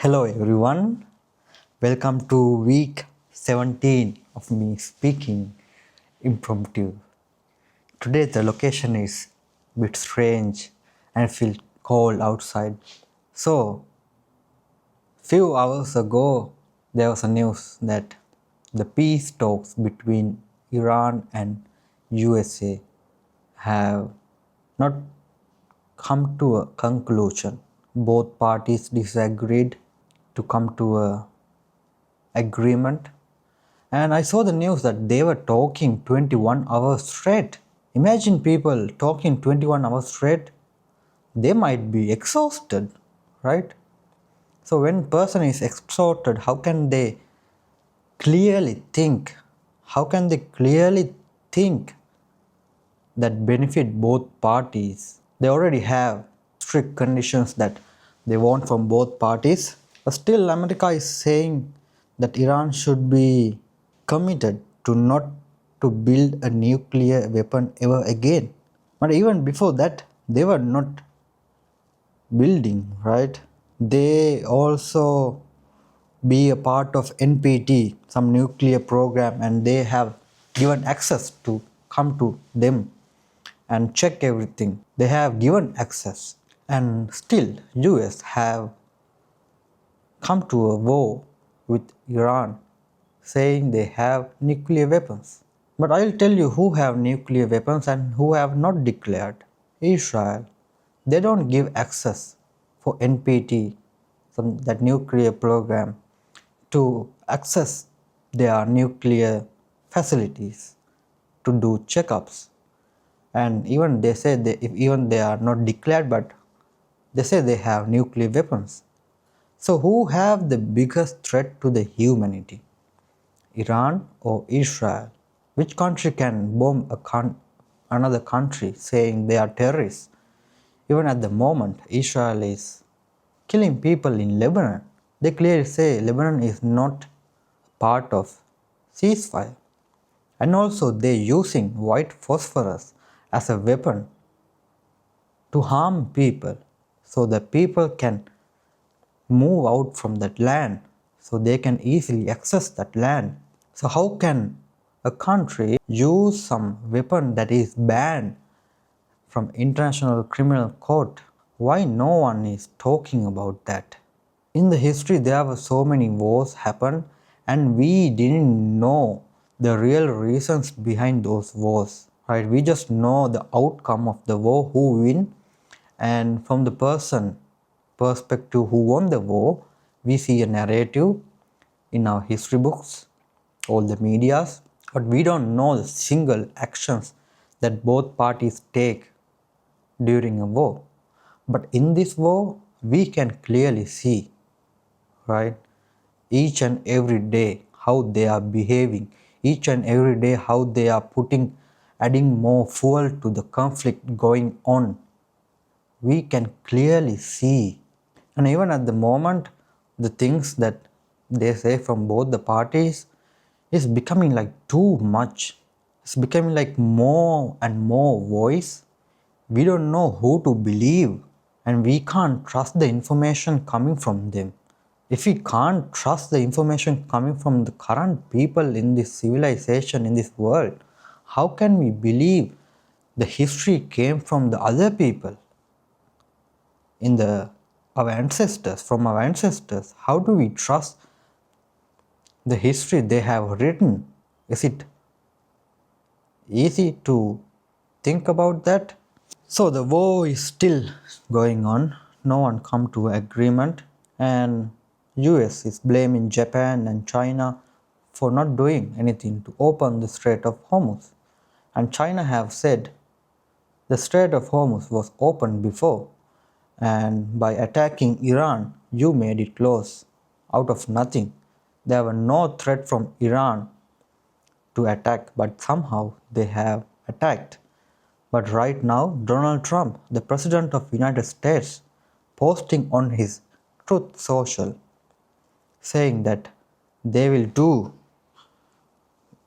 Hello everyone, welcome to week 17 of me speaking impromptu. Today the location is a bit strange and feel cold outside. So, few hours ago there was a news that the peace talks between Iran and USA have not come to a conclusion. Both parties disagreed to come to a agreement, and I saw the news that they were talking 21 hours straight. Imagine people talking 21 hours straight, they might be exhausted, right? So when person is exhausted, how can they clearly think? How can they clearly think that benefit both parties? They already have strict conditions that they want from both parties. But still, America is saying that Iran should be committed to not to build a nuclear weapon ever again. But even before that, they were not building, right? They also be a part of NPT, some nuclear program, and they have given access to come to them and check everything. They have given access, and still US have come to a war with Iran, saying they have nuclear weapons. But I'll tell you who have nuclear weapons and who have not declared. Israel. They don't give access for NPT, that nuclear program, to access their nuclear facilities to do checkups. And even they say if even they are not declared, but they say they have nuclear weapons. So who have the biggest threat to the humanity? Iran or Israel? Which country can bomb another country saying they are terrorists? Even at the moment, Israel is killing people in Lebanon. They clearly say Lebanon is not part of ceasefire. And also they're using white phosphorus as a weapon to harm people so that people can move out from that land, so they can easily access that land. So how can a country use some weapon that is banned from International Criminal Court? Why no one is talking about that? In the history there were so many wars happen and we didn't know the real reasons behind those wars, right? We just know the outcome of the war, who win, and from the person perspective who won the war, we see a narrative in our history books, all the medias, but we don't know the single actions that both parties take during a war. But in this war, we can clearly see, right, each and every day how they are behaving, each and every day how they are adding more fuel to the conflict going on. We can clearly see. And even at the moment, the things that they say from both the parties is becoming like too much. It's becoming like more and more voice. We don't know who to believe, and we can't trust the information coming from them. If we can't trust the information coming from the current people in this civilization, in this world, how can we believe the history came from the other people? Our ancestors, from our ancestors, how do we trust the history they have written? Is it easy to think about that? So the war is still going on. No one come to agreement, and US is blaming Japan and China for not doing anything to open the Strait of Hormuz. And China have said the Strait of Hormuz was opened before, and by attacking Iran, you made it close out of nothing. There were no threat from Iran to attack, but somehow they have attacked. But right now, Donald Trump, the President of the United States, posting on his Truth Social, saying that they will do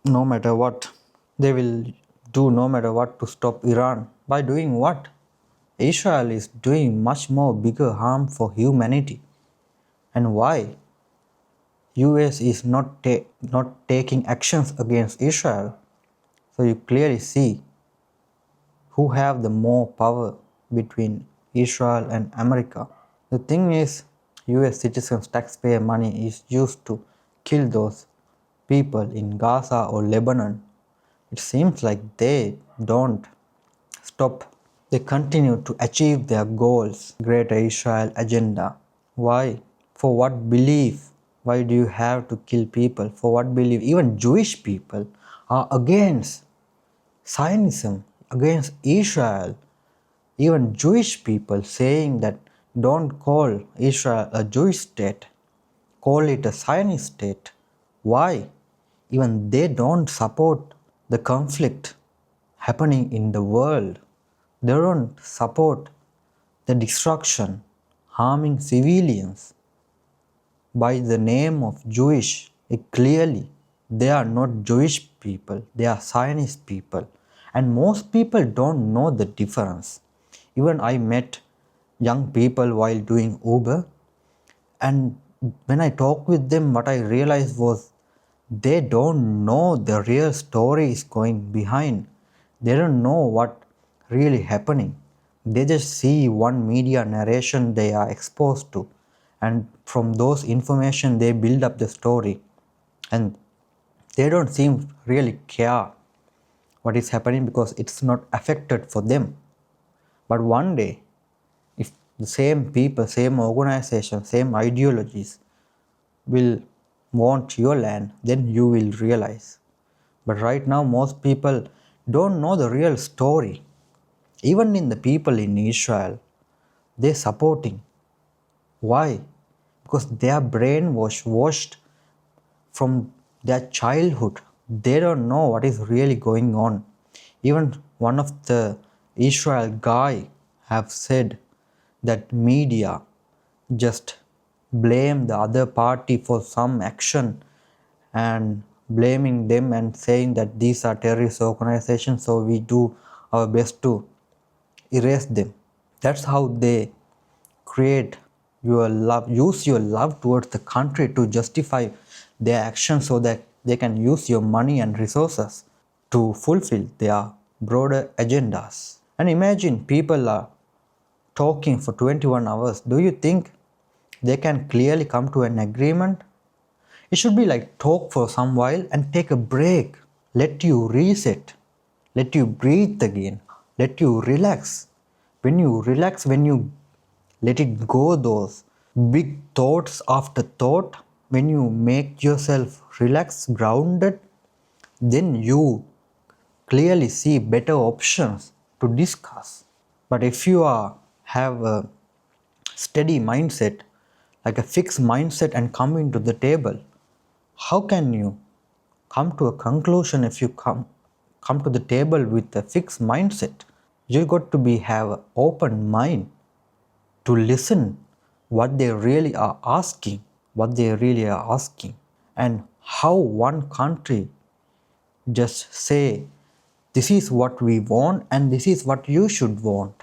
no matter what. They will do no matter what to stop Iran. By doing what? Israel is doing much more bigger harm for humanity. and why US is not taking actions against Israel. So you clearly see who have the more power between Israel and America. The thing is, US citizens' taxpayer money is used to kill those people in Gaza or Lebanon. It seems like they don't stop. They continue to achieve their goals, Greater Israel agenda. Why? For what belief? Why do you have to kill people? For what belief? Even Jewish people are against Zionism, against Israel. Even Jewish people saying that don't call Israel a Jewish state, call it a Zionist state. Why? Even they don't support the conflict happening in the world. They don't support the destruction, harming civilians by the name of Jewish. Clearly, they are not Jewish people, they are Zionist people. And most people don't know the difference. Even I met young people while doing Uber, and when I talked with them, what I realized was they don't know the real story is going behind. They don't know what really happening. They just see one media narration they are exposed to, and from those information they build up the story, and they don't seem really care what is happening because it's not affected for them. But one day, if the same people, same organization, same ideologies will want your land, then you will realize. But right now, most people don't know the real story. Even in the people in Israel, they're supporting. Why? Because they are brainwashed from their childhood. They don't know what is really going on. Even one of the Israel guy have said that media just blame the other party for some action and blaming them and saying that these are terrorist organizations, so we do our best to erase them. That's how they create your love, use your love towards the country to justify their actions so that they can use your money and resources to fulfill their broader agendas. And imagine people are talking for 21 hours. Do you think they can clearly come to an agreement? It should be like talk for some while and take a break. Let you reset. Let you breathe again. Let you relax. When you relax, when you let it go, those big thoughts after thought, when you make yourself relax, grounded, then you clearly see better options to discuss. But if you have a steady mindset, like a fixed mindset, and come into the table, how can you come to a conclusion if you come to the table with a fixed mindset? You got to have an open mind to listen what they really are asking, and how one country just say this is what we want and this is what you should want.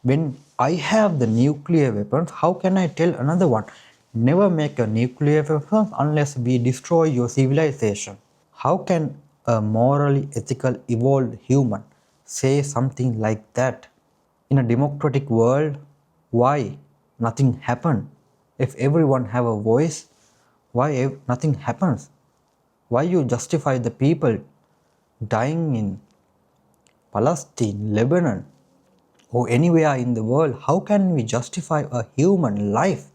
When I have the nuclear weapons, how can I tell another one, never make a nuclear weapon unless we destroy your civilization? How can a morally ethical evolved human say something like that? In a democratic world, why nothing happened? If everyone have a voice, why nothing happens? Why you justify the people dying in Palestine, Lebanon, or anywhere in the world? How can we justify a human life?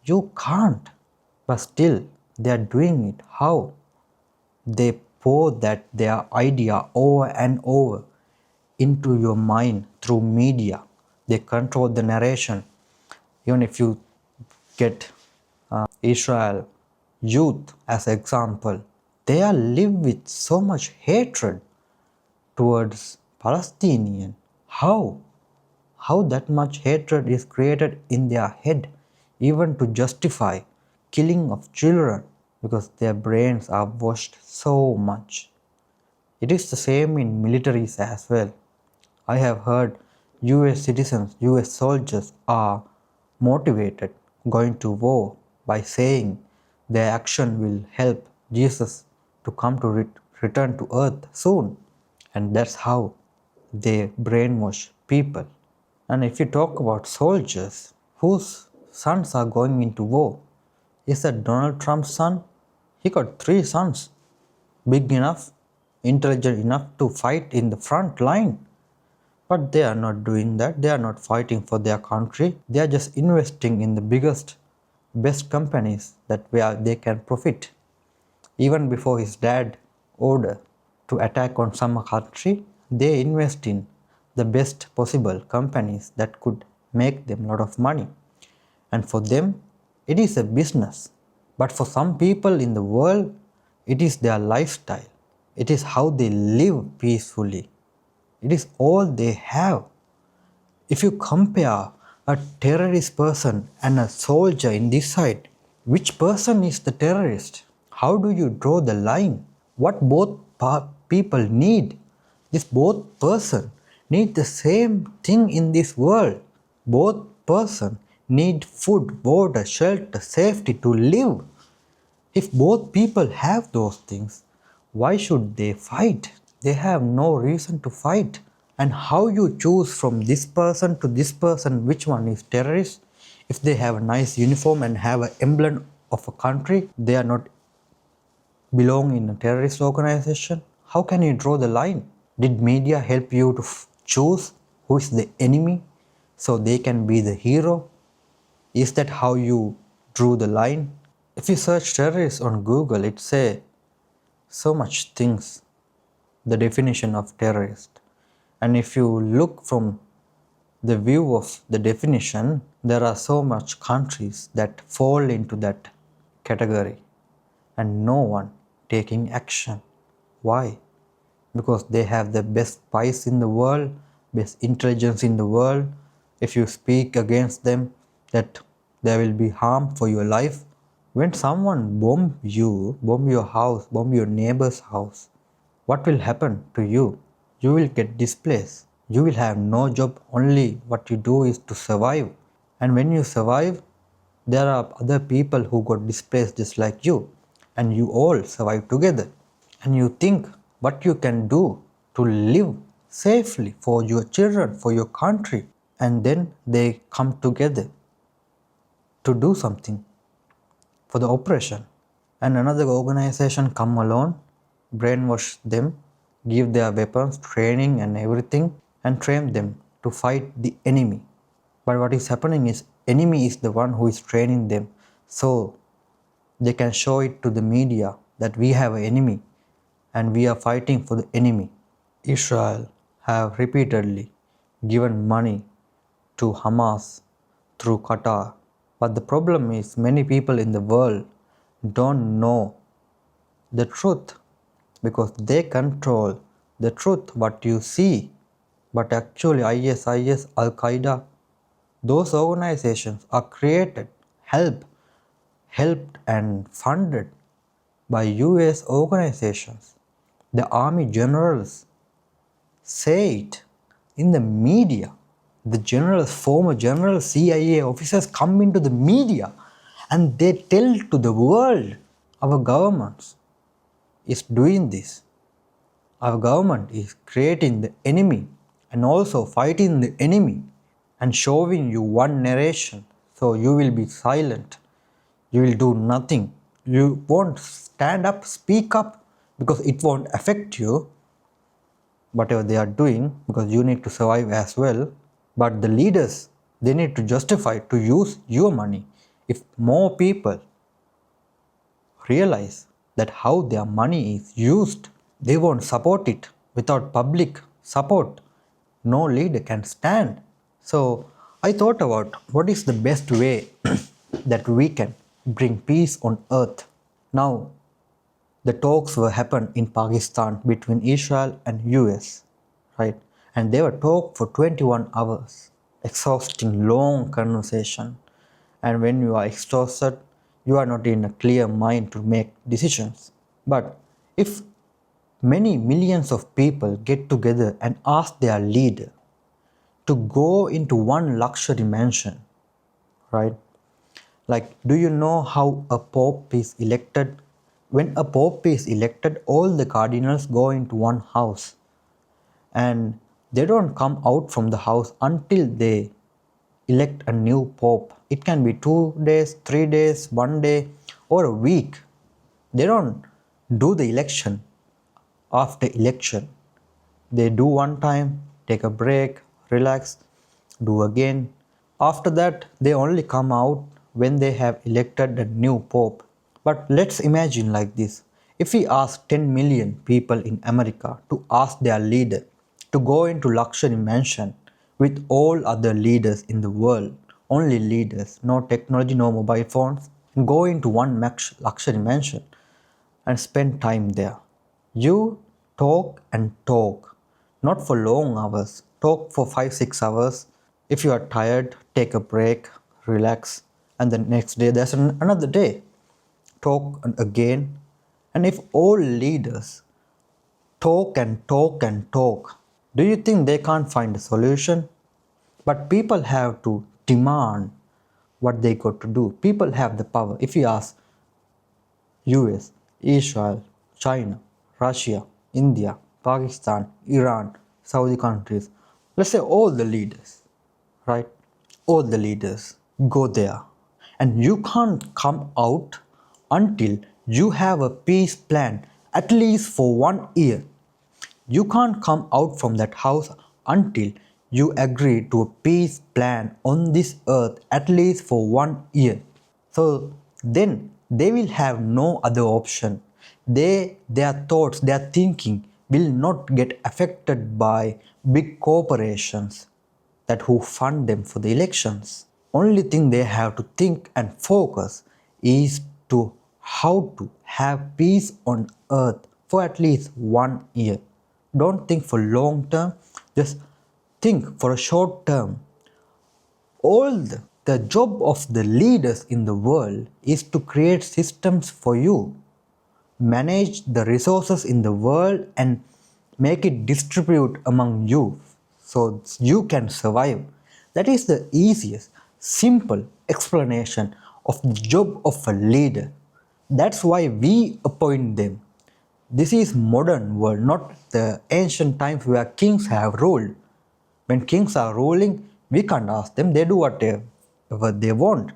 You can't. But still, they are doing it. How? They pour that their idea over and over into your mind through media. They control the narration. Even if you get Israel youth as example, they are live with so much hatred towards Palestinian. How? How that much hatred is created in their head, even to justify killing of children, because their brains are washed so much. It is the same in militaries as well. I have heard US citizens, US soldiers are motivated going to war by saying their action will help Jesus to come to return to earth soon. And that's how they brainwash people. And if you talk about soldiers whose sons are going into war, is that Donald Trump's son? He got 3 sons, big enough, intelligent enough to fight in the front line. But they are not doing that. They are not fighting for their country. They are just investing in the biggest, best companies that where they can profit. Even before his dad order to attack on some country, they invest in the best possible companies that could make them a lot of money. And for them, it is a business. But for some people in the world, it is their lifestyle. It is how they live peacefully. It is all they have. If you compare a terrorist person and a soldier in this side, which person is the terrorist? How do you draw the line? What both people need? This both person need the same thing in this world. Both person need food, water, shelter, safety to live. If both people have those things, why should they fight? They have no reason to fight. And how you choose from this person to this person which one is terrorist? If they have a nice uniform and have an emblem of a country, they are not belong in a terrorist organization. How can you draw the line? Did media help you to choose who is the enemy so they can be the hero? Is that how you drew the line? If you search terrorists on Google, it say so much things, the definition of terrorist. And if you look from the view of the definition, there are so much countries that fall into that category and no one taking action. Why? Because they have the best spies in the world, best intelligence in the world. If you speak against them, that there will be harm for your life. When someone bomb you, bomb your house, bomb your neighbor's house, what will happen to you? You will get displaced. You will have no job. Only what you do is to survive. And when you survive, there are other people who got displaced just like you. And you all survive together. And you think what you can do to live safely for your children, for your country. And then they come together to do something for the oppression. And another organization come along, brainwash them, give their weapons, training and everything, and train them to fight the enemy. But what is happening is enemy is the one who is training them, so they can show it to the media that we have an enemy and we are fighting for the enemy. Israel have repeatedly given money to Hamas through Qatar. But the problem is many people in the world don't know the truth because they control the truth, what you see. But actually ISIS, Al-Qaeda, those organizations are created, helped and funded by US organizations. The army generals say it in the media. The generals, former generals, CIA officers come into the media and they tell to the world, our government is doing this. Our government is creating the enemy and also fighting the enemy and showing you one narration. So you will be silent. You will do nothing. You won't stand up, speak up because it won't affect you, whatever they are doing, because you need to survive as well. But the leaders, they need to justify to use your money. If more people realize that how their money is used, they won't support it. Without public support, no leader can stand. So I thought about what is the best way that we can bring peace on earth. Now, the talks were happened in Pakistan between Israel and US, right? And they were talked for 21 hours, exhausting, long conversation. And when you are exhausted, you are not in a clear mind to make decisions. But if many millions of people get together and ask their leader to go into one luxury mansion, right? Like, do you know how a pope is elected? When a pope is elected, all the cardinals go into one house and they don't come out from the house until they elect a new pope. It can be 2 days, 3 days, 1 day, or a week. They don't do the election after election. They do one time, take a break, relax, do again. After that, they only come out when they have elected a new pope. But let's imagine like this. If we ask 10 million people in America to ask their leader to go into luxury mansion with all other leaders in the world, only leaders, no technology, no mobile phones, go into one luxury mansion and spend time there. You talk and talk, not for long hours, talk for 5 6 hours. If you are tired, take a break, relax, and the next day there's another day. Talk again. And if all leaders talk and talk and talk, do you think they can't find a solution? But people have to demand what they got to do. People have the power. If you ask US, Israel, China, Russia, India, Pakistan, Iran, Saudi countries, let's say all the leaders, right? All the leaders go there. And you can't come out until you have a peace plan at least for 1 year. You can't come out from that house until you agree to a peace plan on this earth at least for 1 year. So then they will have no other option. Their thoughts, their thinking will not get affected by big corporations that who fund them for the elections. Only thing they have to think and focus is to how to have peace on earth for at least 1 year. Don't think for long term, just think for a short term. The job of the leaders in the world is to create systems for you, manage the resources in the world and make it distribute among you so you can survive. That is the easiest, simple explanation of the job of a leader. That's why we appoint them. This is modern world, not the ancient times where kings have ruled. When kings are ruling, we can't ask them, they do whatever they want.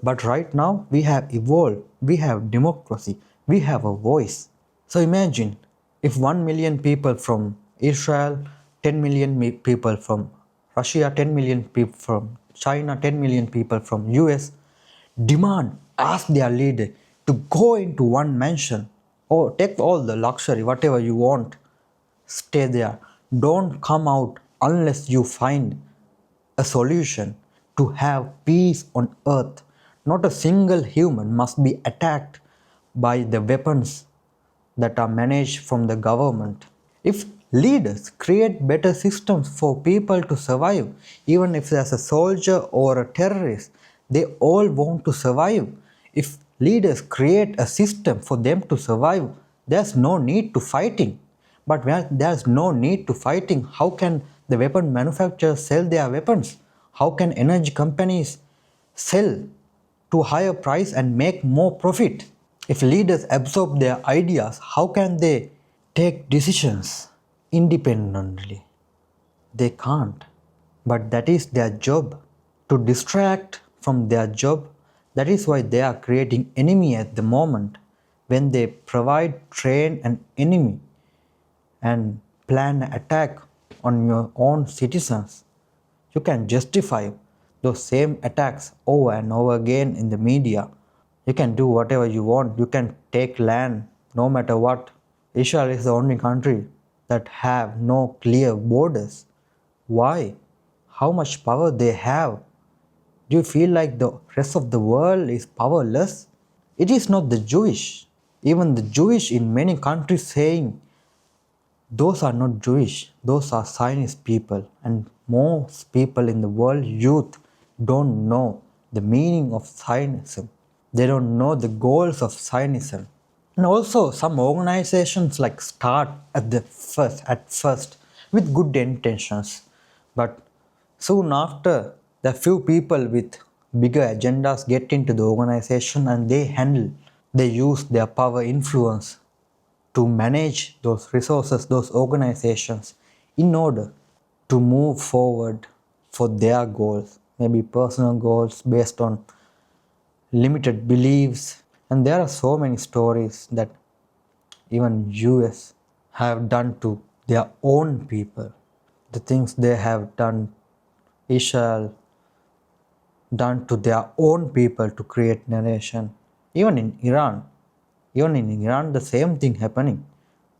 But right now, we have evolved, we have democracy, we have a voice. So imagine if 1 million people from Israel, 10 million people from Russia, 10 million people from China, 10 million people from US demand, ask their leader to go into one mansion or take all the luxury, whatever you want, stay there. Don't come out unless you find a solution to have peace on earth. Not a single human must be attacked by the weapons that are managed from the government. If leaders create better systems for people to survive, even if there's a soldier or a terrorist, they all want to survive. If leaders create a system for them to survive, there's no need to fighting. But when there's no need to fighting, how can the weapon manufacturers sell their weapons? How can energy companies sell to higher price and make more profit? If leaders absorb their ideas, how can they take decisions independently? They can't. But that is their job, to distract from their job. That is why they are creating enemy at the moment. When they train an enemy and plan an attack on your own citizens, you can justify those same attacks over and over again in the media. You can do whatever you want. You can take land no matter what. Israel is the only country that have no clear borders. Why? How much power they have? Do you feel like the rest of the world is powerless? It is not the Jewish. Even the Jewish in many countries saying those are not Jewish, those are Zionist people. And most people in the world, youth, don't know the meaning of Zionism. They don't know the goals of Zionism. And also some organizations like start at first with good intentions. But soon after, there are few people with bigger agendas get into the organization and they use their power influence to manage those resources, those organizations, in order to move forward for their goals, maybe personal goals based on limited beliefs. And there are so many stories that even US have done to their own people. The things they have done, Israel done to their own people to create narration. Even in Iran, the same thing happening.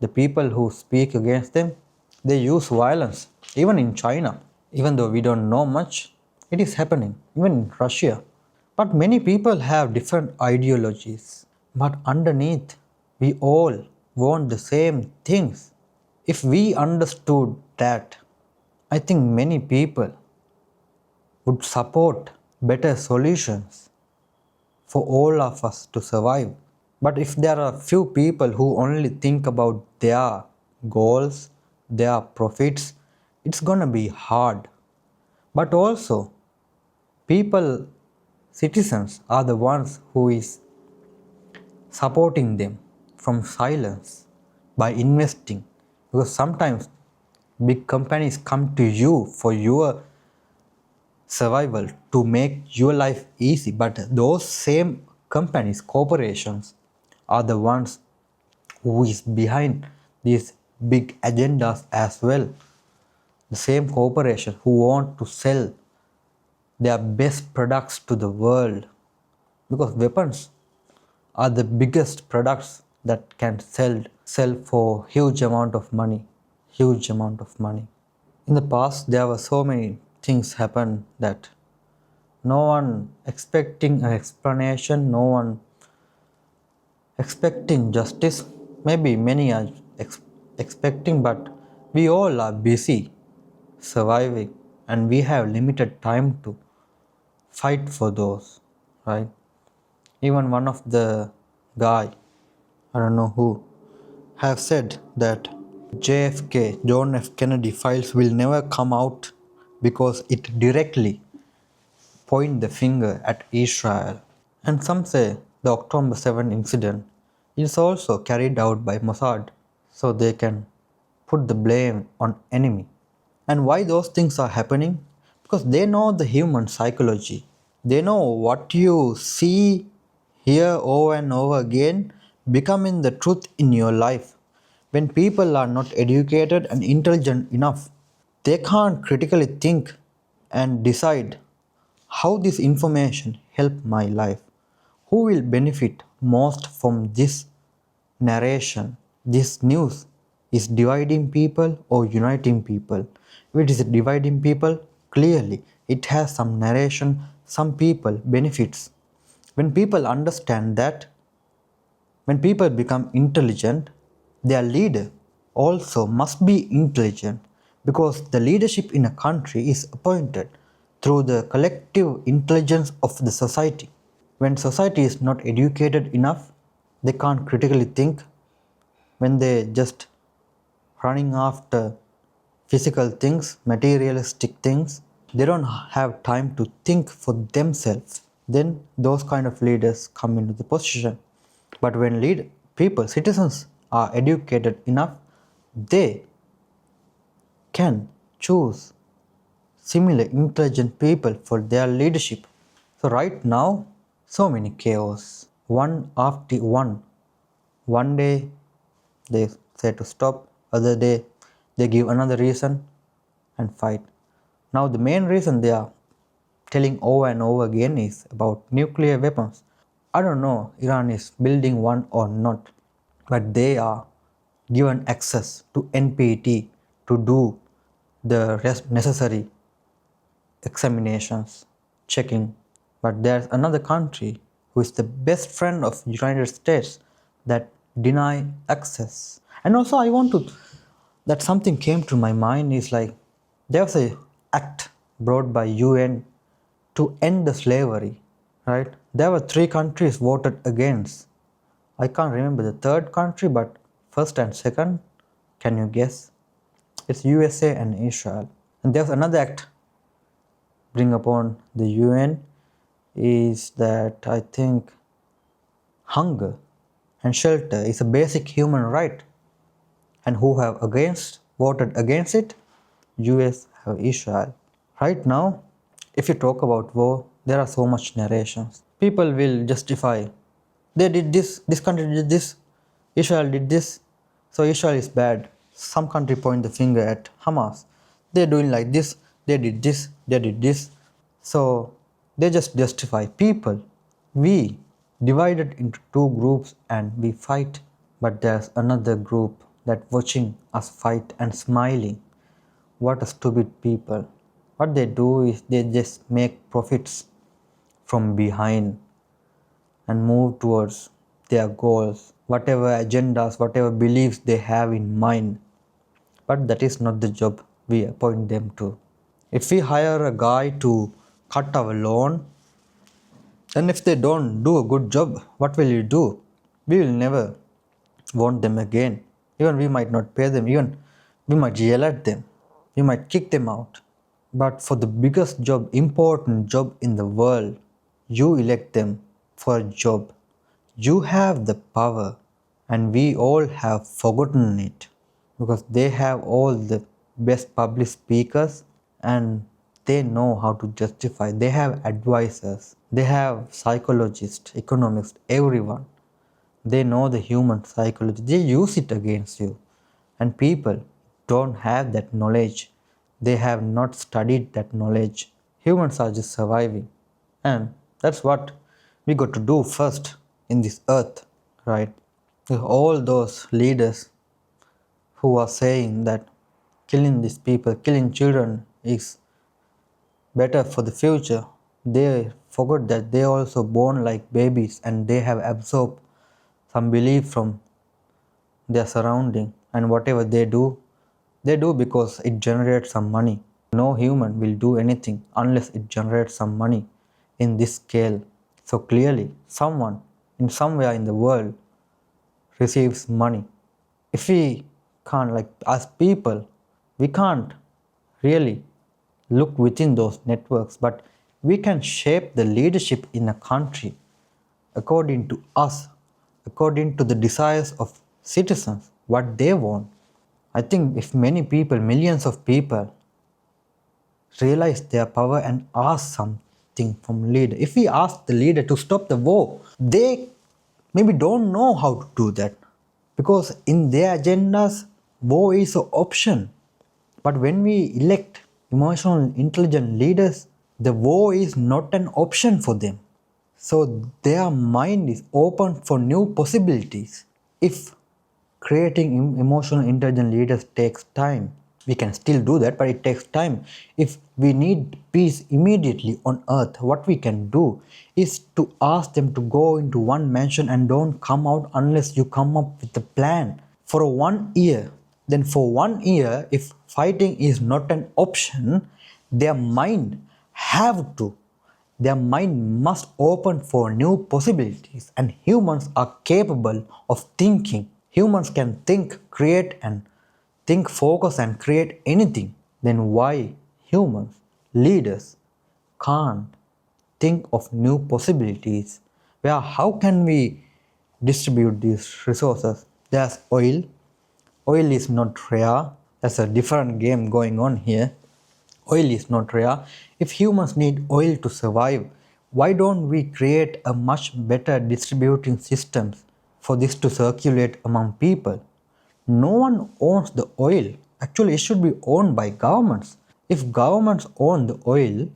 The people who speak against them, they use violence. Even in China, even though we don't know much, it is happening. Even in Russia. But many people have different ideologies. But underneath, we all want the same things. If we understood that, I think many people would support better solutions for all of us to survive. But if there are few people who only think about their goals, their profits, it's gonna be hard. But also, people, citizens are the ones who is supporting them from silence by investing. Because sometimes big companies come to you for your survival to make your life easy, but those same companies, corporations, are the ones who is behind these big agendas as well. The same corporation who want to sell their best products to the world, because weapons are the biggest products that can sell for huge amount of money. In the past there were so many things happen that no one expecting an explanation, no one expecting justice. Maybe many are expecting, but we all are busy surviving and we have limited time to fight for those, right? Even one of the guy, I don't know who, have said that JFK, John F. Kennedy files will never come out because it directly point the finger at Israel. And some say the October 7 incident is also carried out by Mossad so they can put the blame on enemy. And why those things are happening? Because they know the human psychology. They know what you see, hear over and over again becoming the truth in your life. When people are not educated and intelligent enough, they can't critically think and decide how this information help my life. Who will benefit most from this narration? This news is dividing people or uniting people. If it is dividing people, clearly it has some narration, some people benefits. When people understand that, when people become intelligent, their leader also must be intelligent, because the leadership in a country is appointed through the collective intelligence of the society. When society is not educated enough, they can't critically think. When they just running after physical things, materialistic things, they don't have time to think for themselves. Then those kind of leaders come into the position. But when citizens are educated enough, they can choose similar intelligent people for their leadership. So right now, so many chaos. One after one. One day they say to stop, other day they give another reason and fight. Now the main reason they are telling over and over again is about nuclear weapons. I don't know Iran is building one or not, but they are given access to NPT to do the necessary examinations, checking. But there's another country who is the best friend of United States that deny access. And also I want to that something came to my mind is like there was a act brought by UN to end the slavery, right? There were three countries voted against. I can't remember the third country, but first and second, can you guess? It's USA and Israel. And there's another act bring upon the UN is that I think hunger and shelter is a basic human right, and who have voted against it? US have Israel. Right now, if you talk about war, there are so much narrations. People will justify they did this country did this, Israel did this, so Israel is bad. Some country point the finger at Hamas. They're doing like this, they did this, they did this. So they just justify people. We divided into two groups and we fight, but there's another group that watching us fight and smiling. What a stupid people. What they do is they just make profits from behind and move towards their goals, whatever agendas, whatever beliefs they have in mind. But that is not the job we appoint them to. If we hire a guy to cut our lawn, and if they don't do a good job, what will you do? We will never want them again. Even we might not pay them, even we might yell at them, we might kick them out. But for the biggest job, important job in the world, you elect them for a job. You have the power, and we all have forgotten it because they have all the best public speakers and they know how to justify. They have advisors, they have psychologists, economists, everyone. They know the human psychology, they use it against you. And people don't have that knowledge, they have not studied that knowledge. Humans are just surviving, and that's what we got to do first in this earth, right? All those leaders who are saying that killing these people, killing children is better for the future, they forgot that they also born like babies and they have absorbed some belief from their surrounding, and whatever they do because it generates some money. No human will do anything unless it generates some money in this scale. So clearly someone in somewhere in the world receives money. If we can't, like as people, we can't really look within those networks, but we can shape the leadership in a country according to us, according to the desires of citizens, what they want. I think if many people, millions of people, realize their power and ask something from leader. If we ask the leader to stop the war, they maybe don't know how to do that because in their agendas, war is an option. But when we elect emotional intelligent leaders, the war is not an option for them. So their mind is open for new possibilities. If creating emotional intelligent leaders takes time, we can still do that, but it takes time. If we need peace immediately on earth, what we can do is to ask them to go into one mansion and don't come out unless you come up with a plan for 1 year. Then for 1 year, if fighting is not an option, their mind have to, their mind must open for new possibilities, and humans are capable of thinking. Humans can think, create, and think, focus, and create anything. Then why humans, leaders, can't think of new possibilities? Where how can we distribute these resources? There's oil. Oil is not rare. There's a different game going on here. Oil is not rare. If humans need oil to survive, why don't we create a much better distributing systems for this to circulate among people? No one owns the oil. Actually, it should be owned by governments. If governments own the oil,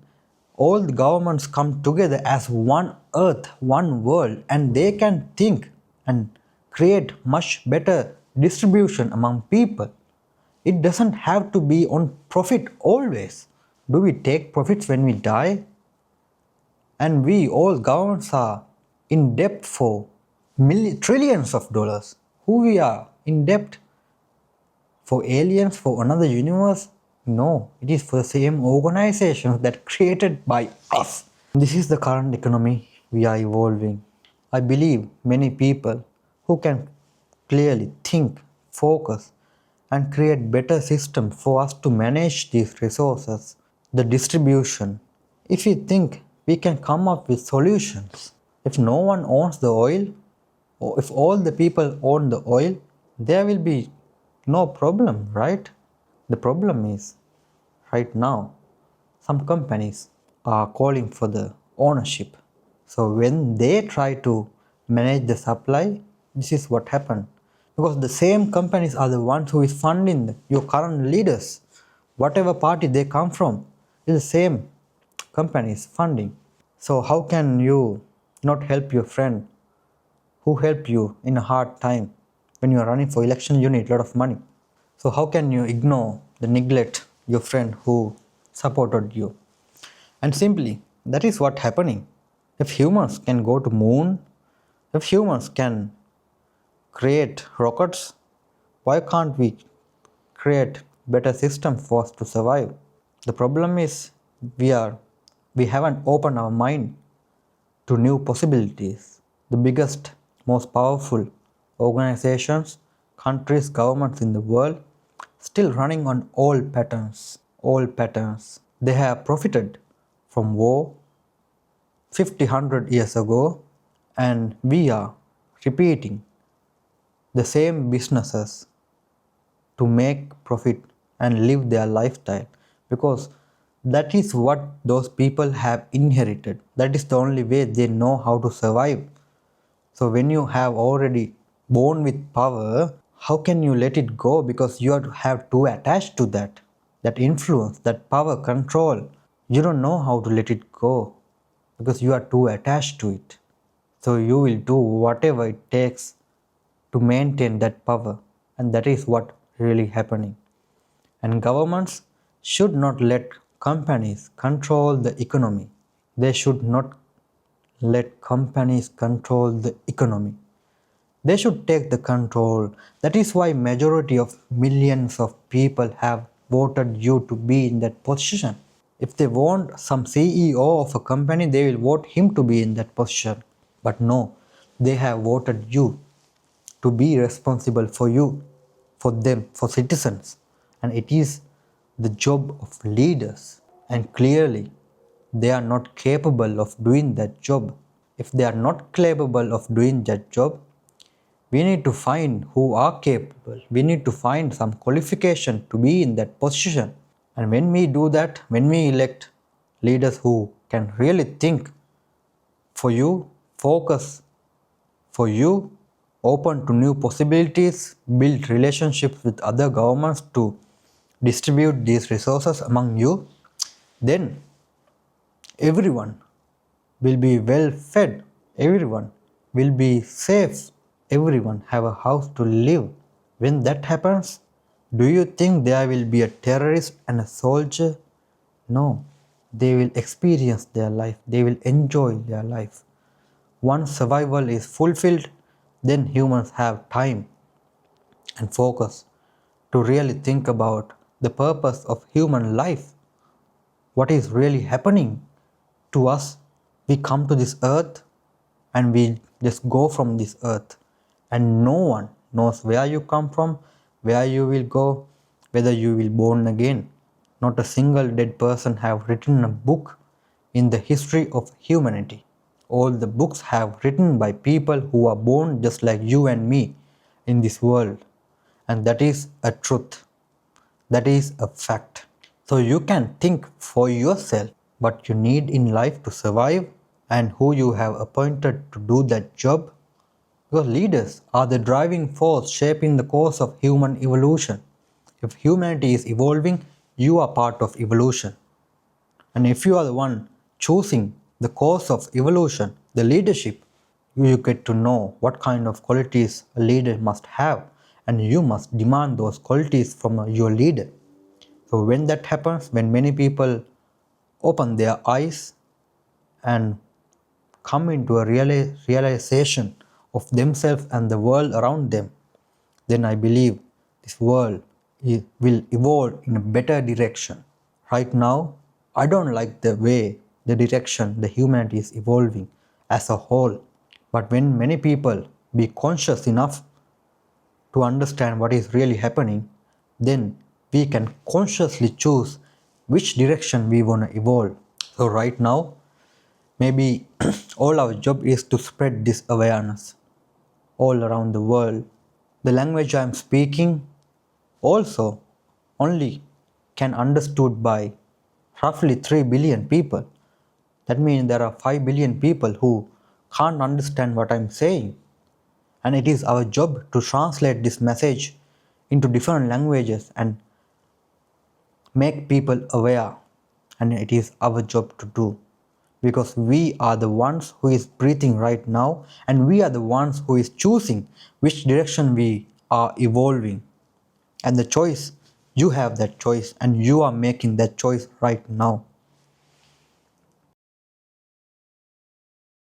all the governments come together as one earth, one world, and they can think and create much better distribution among people. It doesn't have to be on profit always. Do we take profits when we die? And we, all governments, are in debt for trillions of dollars. Who we are in debt? For aliens, for another universe? No, it is for the same organizations that created by us. This is the current economy we are evolving. I believe many people who can clearly think, focus, and create better systems for us to manage these resources, the distribution. If we think we can come up with solutions. If no one owns the oil, or if all the people own the oil, there will be no problem, right? The problem is, right now, some companies are calling for the ownership. So when they try to manage the supply, this is what happened. Because the same companies are the ones who is funding your current leaders. Whatever party they come from, is the same companies funding. So how can you not help your friend who helped you in a hard time? When you are running for election, you need a lot of money. So how can you ignore the neglect your friend who supported you? And simply, that is what happening. If humans can go to moon, if humans can create rockets, why can't we create better system for us to survive? The problem is we haven't opened our mind to new possibilities. The biggest, most powerful organizations, countries, governments in the world still running on old patterns. Old patterns. They have profited from war 50, 100 years ago, and we are repeating the same businesses to make profit and live their lifestyle, because that is what those people have inherited. That is the only way they know how to survive. So when you have already born with power, how can you let it go? Because you have too attached to that influence, that power control. You don't know how to let it go because you are too attached to it. So you will do whatever it takes to maintain that power, and that is what really happening. And governments should not let companies control the economy. They should not let companies control the economy. They should take the control. That is why majority of millions of people have voted you to be in that position. If they want some CEO of a company, they will vote him to be in that position. But no, they have voted you to be responsible for you, for them, for citizens. And it is the job of leaders. And clearly, they are not capable of doing that job. If they are not capable of doing that job, we need to find who are capable. We need to find some qualification to be in that position. And when we do that, when we elect leaders who can really think for you, focus for you, open to new possibilities, build relationships with other governments to distribute these resources among you, then everyone will be well fed, everyone will be safe, everyone have a house to live. When that happens, do you think there will be a terrorist and a soldier? No, they will experience their life, they will enjoy their life. Once survival is fulfilled, then humans have time and focus to really think about the purpose of human life. What is really happening to us? We come to this earth and we just go from this earth, and no one knows where you come from, where you will go, whether you will born again. Not a single dead person have written a book in the history of humanity. All the books have written by people who are born just like you and me in this world, and that is a truth, that is a fact. So you can think for yourself what you need in life to survive and who you have appointed to do that job. Because leaders are the driving force shaping the course of human evolution. If humanity is evolving, you are part of evolution. And if you are the one choosing the course of evolution, the leadership, you get to know what kind of qualities a leader must have, and you must demand those qualities from your leader. So when that happens, when many people open their eyes and come into a realization of themselves and the world around them, then I believe this world will evolve in a better direction. Right now, I don't like the way, the direction the humanity is evolving as a whole. But when many people be conscious enough to understand what is really happening, then we can consciously choose which direction we want to evolve. So right now, Maybe all our job is to spread this awareness all around the world. The language I am speaking also only can understood by roughly 3 billion people. That means there are 5 billion people who can't understand what I'm saying. And it is our job to translate this message into different languages and make people aware. And it is our job to do, because we are the ones who is breathing right now, and we are the ones who is choosing which direction we are evolving. And the choice, you have that choice, and you are making that choice right now.